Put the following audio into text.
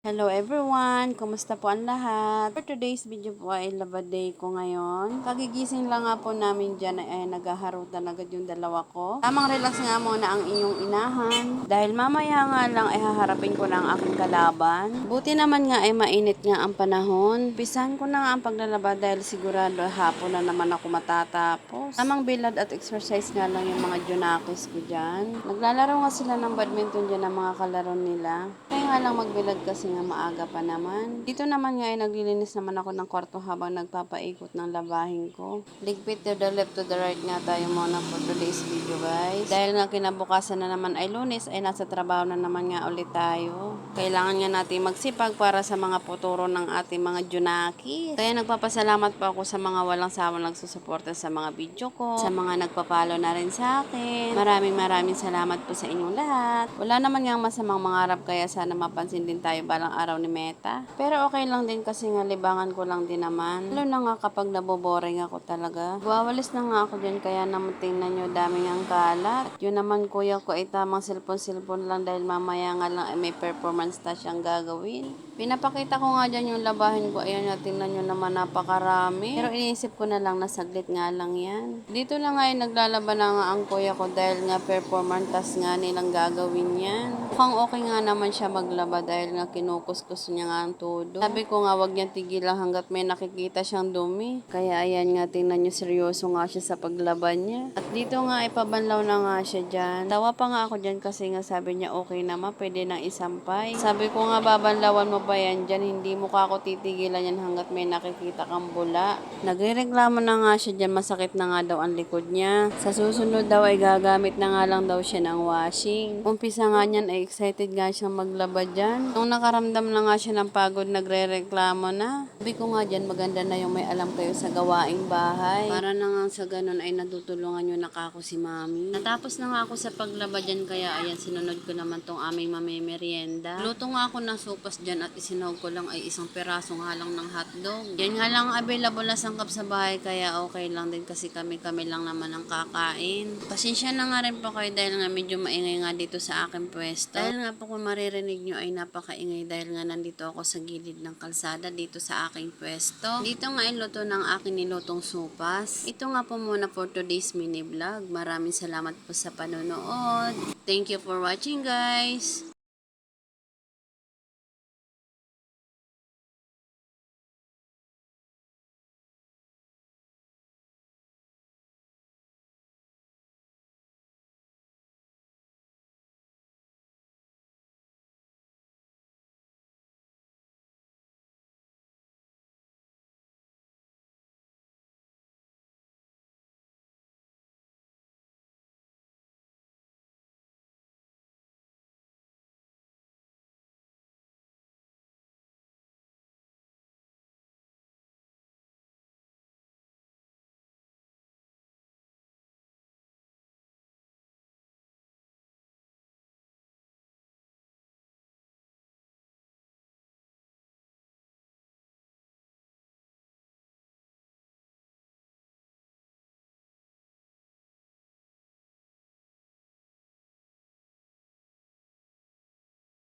Hello everyone! Kumusta po ang lahat? For today's video po ay laba day ko ngayon. Kagigising lang nga po namin dyan ay naghaharutan agad yung dalawa ko. Tamang relax nga muna ang inyong inahan. Dahil mamaya nga lang ay haharapin ko na ang aking kalaban. Buti naman nga ay mainit nga ang panahon. Pisahan ko na nga ang paglalaba dahil sigurado hapon na naman ako matatapos. Tamang bilad at exercise nga lang yung mga junakis ko dyan. Naglalaro nga sila ng badminton dyan ng mga kalaro nila. Kaya nga lang magbilad kasi nga maaga pa naman. Dito naman nga ay naglilinis naman ako ng kwarto habang nagpapaikot ng labahin ko. Ligpit to the left to the right nga tayo muna for today's video guys. Dahil nga kinabukasan na naman ay Lunes ay nasa trabaho na naman nga ulit tayo. Kailangan nga natin magsipag para sa mga futuro ng ating mga junaki. Kaya nagpapasalamat po ako sa mga walang sawang nagsusuporta sa mga video ko. Sa mga nagpapalo na rin sa akin. Maraming salamat po sa inyong lahat. Wala naman nga masamang mangarap kaya sana mapansin din tayo balang araw ni Meta. Pero okay lang din kasi nga libangan ko lang din naman. Lalo na nga kapag naboboring ako talaga. Wawalis na nga ako dyan kaya naman tingnan nyo daming ang kalat. At yun naman kuya ko ay tamang cellphone lang dahil mamaya nga lang ay may performance na siyang gagawin. Pinapakita ko nga dyan yung labahin ko. Ayan nga tingnan nyo naman napakarami. Pero iniisip ko na lang na saglit nga lang yan. Dito lang nga ay naglalaban na nga ang kuya ko dahil nga performance task nga nilang gagawin yan. Mukhang okay nga naman siya maglaba dahil nga kinukuskus niya nga ang todo. Sabi ko nga wag niyang tigilan hanggat may nakikita siyang dumi. Kaya ayan nga tingnan niyo seryoso nga siya sa paglaban niya. At dito nga ay pabanlaw na nga siya dyan. Tawa pa nga ako dyan kasi nga sabi niya okay naman pwede nang isampay. Sabi ko nga babanlawan mo pa yan dyan. Hindi mo ka ako titigilan yan hanggat may nakikita kang bula. Nagrereklamo na nga siya dyan. Masakit na nga daw ang likod niya. Sa susunod daw ay gagamit na nga lang daw siya ng washing. Umpisa nga niyan ay excited nga siyang maglaba dyan. Nung nakaramdam na nga siya ng pagod, nagre-reklamo na. Sabi ko nga dyan, maganda na yung may alam kayo sa gawaing bahay. Para na nga sa ganun ay natutulungan nyo na ako si mami. Natapos na nga ako sa paglaba dyan, kaya ayan, sinunod ko naman tong aming mamimerienda. Luto nga ako ng sopas dyan at isinahog ko lang ay isang peraso nga lang ng hotdog. Yan nga lang available na sangkap sa bahay, kaya okay lang din kasi kami lang naman ang kakain. Pasensya na nga rin po kayo dahil nga medyo maingay nga dito sa aking pwesto. Dahil nga po kung maririnig nyo ay napakaingay dahil nga nandito ako sa gilid ng kalsada dito sa aking pwesto. Dito nga ay luto ng aking nilutong sopas. Ito nga po muna for today's mini vlog. Maraming salamat po sa panonood. Thank you for watching guys!